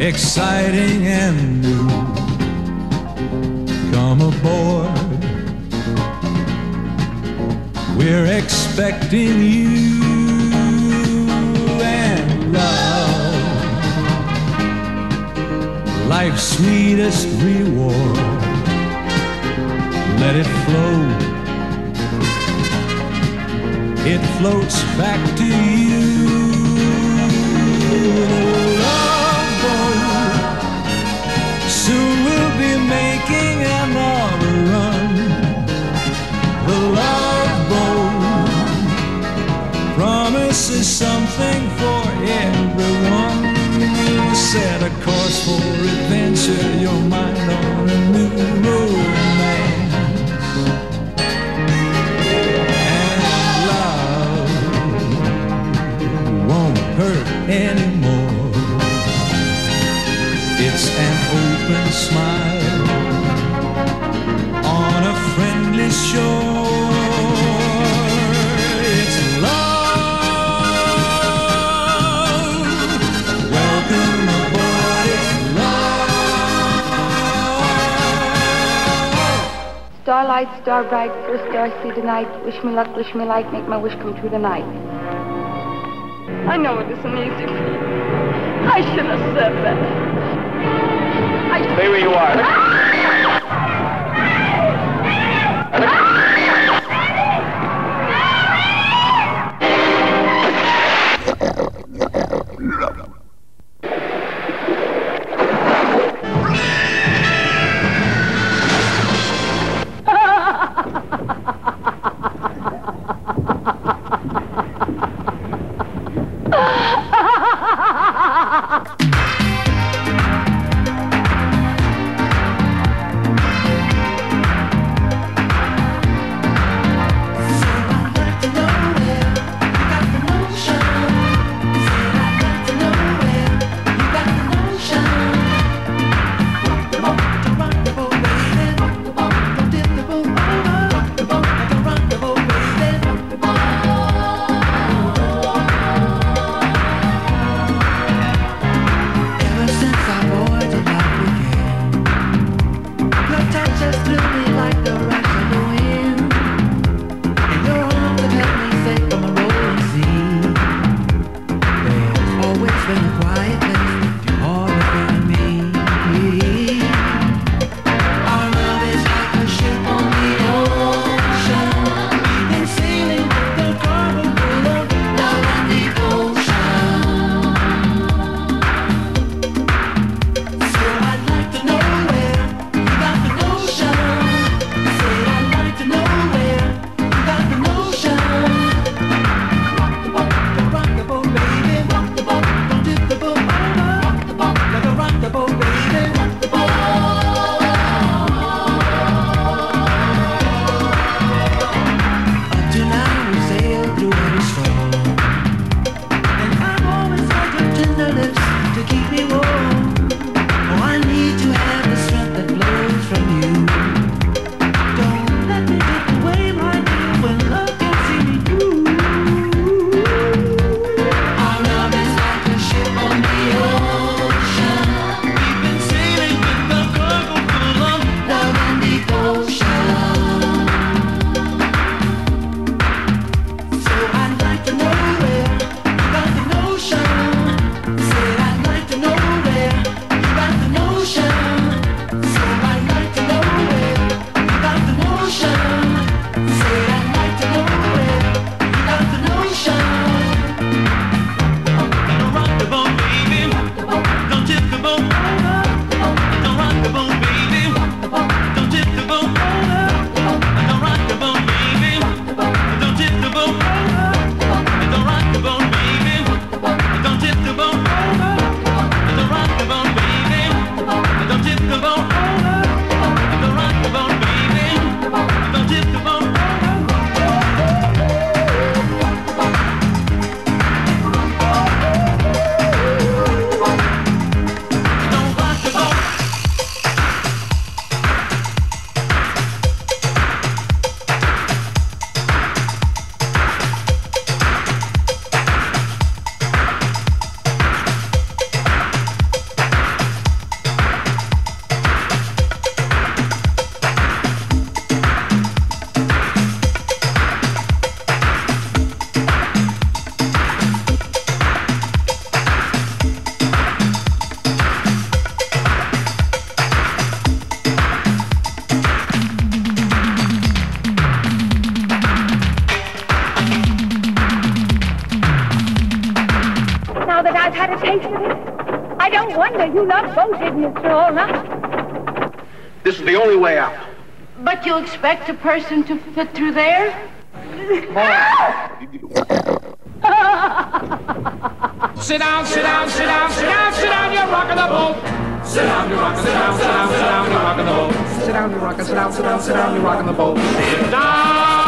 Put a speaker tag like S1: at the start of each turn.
S1: exciting and new. Come aboard, we're expecting you and love, life's sweetest reward. Let it flow, it floats back to you. Soon we'll be making another run. The love boat promises something for everyone. Set a course for adventure, your mind on a new romance. And love won't hurt anymore. It's an open smile on a friendly shore. It's love. Welcome aboard. It's love.
S2: Starlight, star bright, first star see the night. Wish me luck, wish me light, make my wish come true tonight. I know it isn't easy for you. I should have said that.
S3: Stay where you are. No wonder you love boating, Mr. All-Right.
S4: This is the only way out.
S2: But you expect a person to fit through there?
S1: Sit down, sit down, sit down, sit down, sit down, you're rocking the boat. Sit down, you're rocking, sit down, sit down, sit down, you're rocking the boat. Sit down, you're rocking, sit down, sit down, sit down, you're rocking the boat. Sit down.